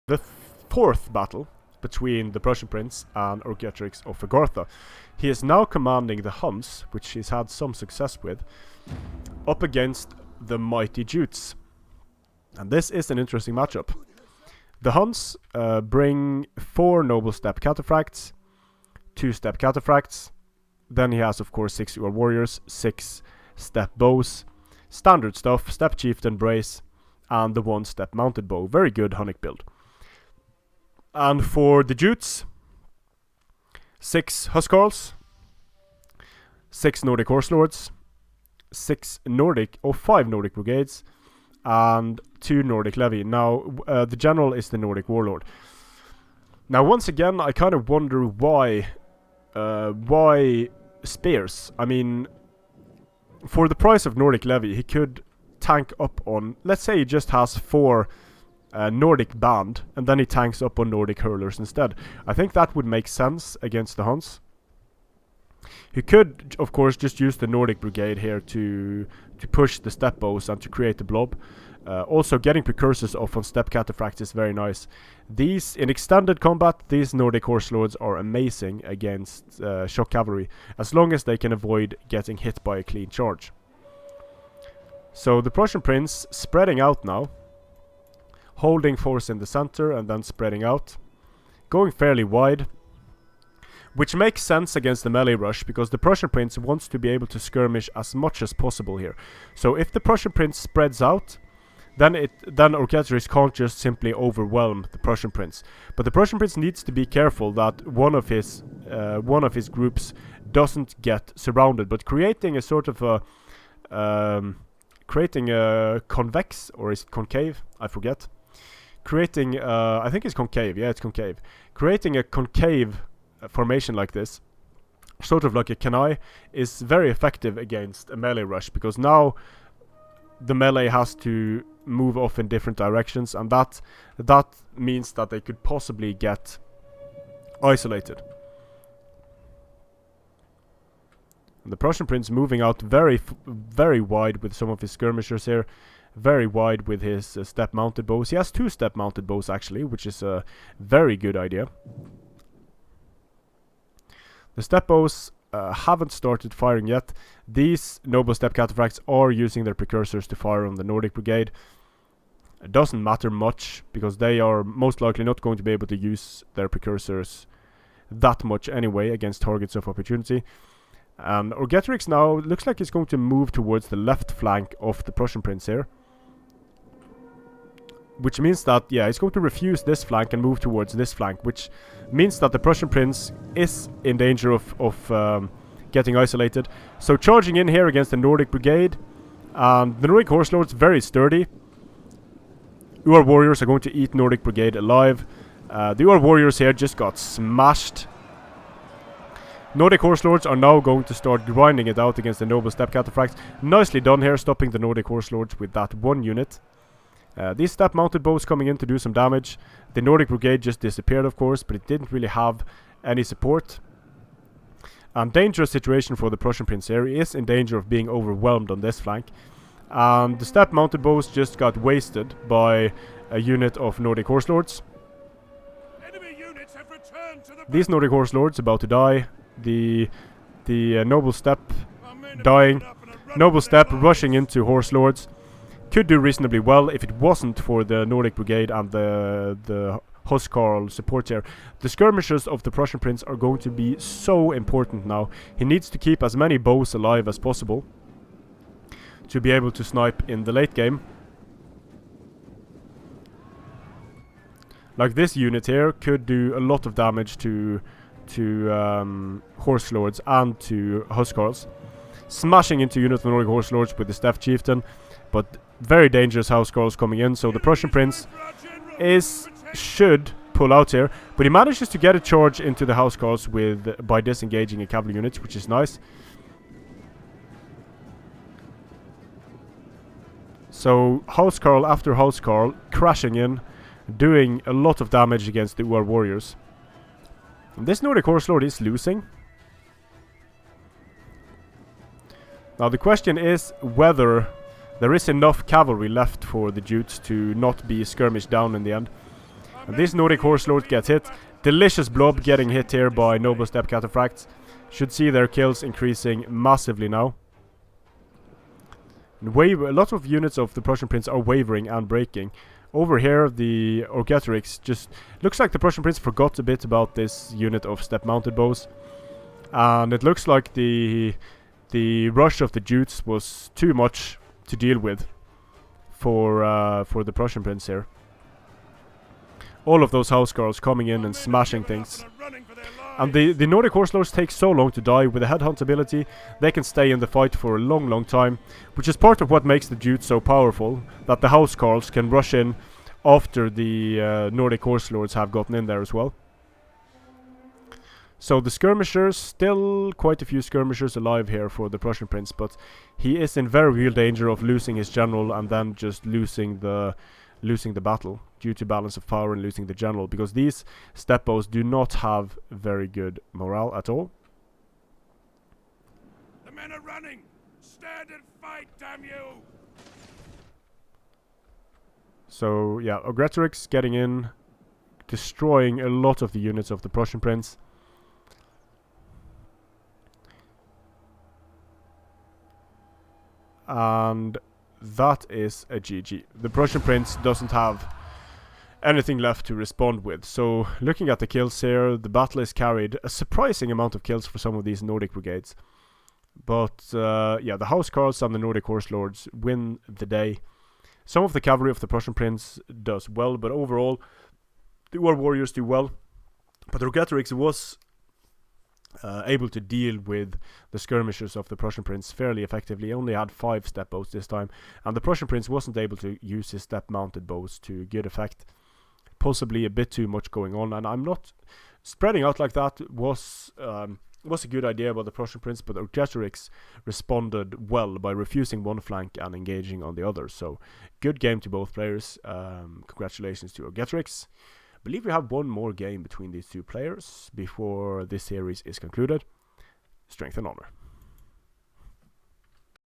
the fourth battle between the Prussian Prince and Orgetorix of Agartha. He is now commanding the Huns, which he's had some success with, up against the mighty Jutes. And this is an interesting matchup. The Huns bring 4 noble step cataphracts, 2 step cataphracts. Then he has, of course, 6 War warriors, 6 step bows, standard stuff, step chieftain brace, and the 1 step mounted bow. Very good Hunnic build. And for the Jutes, 6 Huscarls, 6 Nordic Horse Lords, 5 Nordic Brigades, and 2 Nordic Levy. Now, the general is the Nordic Warlord. Now, once again, I kind of wonder why spears? I mean, for the price of Nordic Levy, he could tank up on, let's say he just has 4 Nordic band, and then he tanks up on Nordic hurlers instead. I think that would make sense against the Huns. He could, of course, just use the Nordic brigade here to push the step bows and to create the blob. Also, getting precursors off on step cataphracts is very nice. These, in extended combat, these Nordic horse lords are amazing against shock cavalry, as long as they can avoid getting hit by a clean charge. So the Prussian Prince spreading out now, holding force in the center and then spreading out, going fairly wide, which makes sense against the melee rush, because the Prussian Prince wants to be able to skirmish as much as possible here. So if the Prussian Prince spreads out, then Orgetorix can't just simply overwhelm the Prussian Prince. But the Prussian Prince needs to be careful that one of his groups doesn't get surrounded. But creating a sort of a convex, or is it concave? I forget. Creating I think it's concave. Yeah, it's concave. Creating a concave formation like this, sort of like a canai, is very effective against a melee rush, because now the melee has to move off in different directions, and that means that they could possibly get isolated. And the Prussian Prince moving out very wide with some of his skirmishers here, very wide with his step mounted bows. He has 2 step mounted bows actually, which is a very good idea. The step bows haven't started firing yet. These noble step cataphracts are using their precursors to fire on the Nordic brigade. It doesn't matter much, because they are most likely not going to be able to use their precursors that much anyway against targets of opportunity. And Orgetorix now looks like he's going to move towards the left flank of the Prussian Prince here, which means that, yeah, he's going to refuse this flank and move towards this flank, which means that the Prussian Prince is in danger of getting isolated. So charging in here against the Nordic brigade, and the Nordic horse lords very sturdy. War warriors are going to eat Nordic brigade alive. The War warriors here just got smashed. Nordic horse lords are now going to start grinding it out against the noble step cataphracts. Nicely done here, stopping the Nordic horse lords with that 1 unit. These step mounted bows coming in to do some damage. The Nordic brigade just disappeared, of course, but it didn't really have any support. And dangerous situation for the Prussian Prince here. He is in danger of being overwhelmed on this flank. And the step mounted bows just got wasted by a unit of Nordic horse lords. Enemy units have returned to the These Nordic horse lords about to die. The noble step dying. Noble step rushing into horse lords. Could do reasonably well if it wasn't for the Nordic brigade and the Huscarl support here. The skirmishers of the Prussian Prince are going to be so important now. He needs to keep as many bows alive as possible to be able to snipe in the late game. Like this unit here could do a lot of damage to horse lords and to Huscarls. Smashing into units of Nordic horse lords with the Step Chieftain, but very dangerous Huscarls coming in. So the Prussian Prince should pull out here, but he manages to get a charge into the Huscarls by disengaging a cavalry unit, which is nice. So Huscarl after Huscarl crashing in, doing a lot of damage against the War warriors. And this Nordic horse lord is losing. Now the question is whether there is enough cavalry left for the Jutes to not be skirmished down in the end. And this Nordic Horse Lord gets hit. Delicious Blob getting hit here by Noble Step Cataphracts. Should see their kills increasing massively now. A lot of units of the Prussian Prince are wavering and breaking. Over here, the Orgetorix just looks like the Prussian Prince forgot a bit about this unit of step-mounted bows, and it looks like the rush of the Jutes was too much to deal with for the Prussian Prince here. All of those housecarls coming in and smashing things. And the Nordic Horse Lords take so long to die. With the Headhunt ability, they can stay in the fight for a long time, which is part of what makes the Jutes so powerful, that the housecarls can rush in after the Nordic Horse Lords have gotten in there as well. So the skirmishers, still quite a few skirmishers alive here for the Prussian Prince, but he is in very real danger of losing his general and then just losing the battle due to balance of power and losing the general, because these step bows do not have very good morale at all. The men are running. Stand and fight, damn you! So yeah, Orgetorix getting in, destroying a lot of the units of the Prussian Prince. And that is a GG. The Prussian Prince doesn't have anything left to respond with. So looking at the kills here, the battle is carried a surprising amount of kills for some of these Nordic brigades. But yeah, the housecarls and the Nordic Horse Lords win the day. Some of the cavalry of the Prussian Prince does well, but overall the War Warriors do well. But Orgetorix was able to deal with the skirmishers of the Prussian Prince fairly effectively. He only had 5 step bows this time, and the Prussian Prince wasn't able to use his step mounted bows to good effect. Possibly a bit too much going on, and I'm not spreading out like that was a good idea by the Prussian Prince, but Orgetorix responded well by refusing one flank and engaging on the other. So good game to both players. Congratulations to Orgetorix. I believe we have one more game between these two players before this series is concluded. Strength and honor.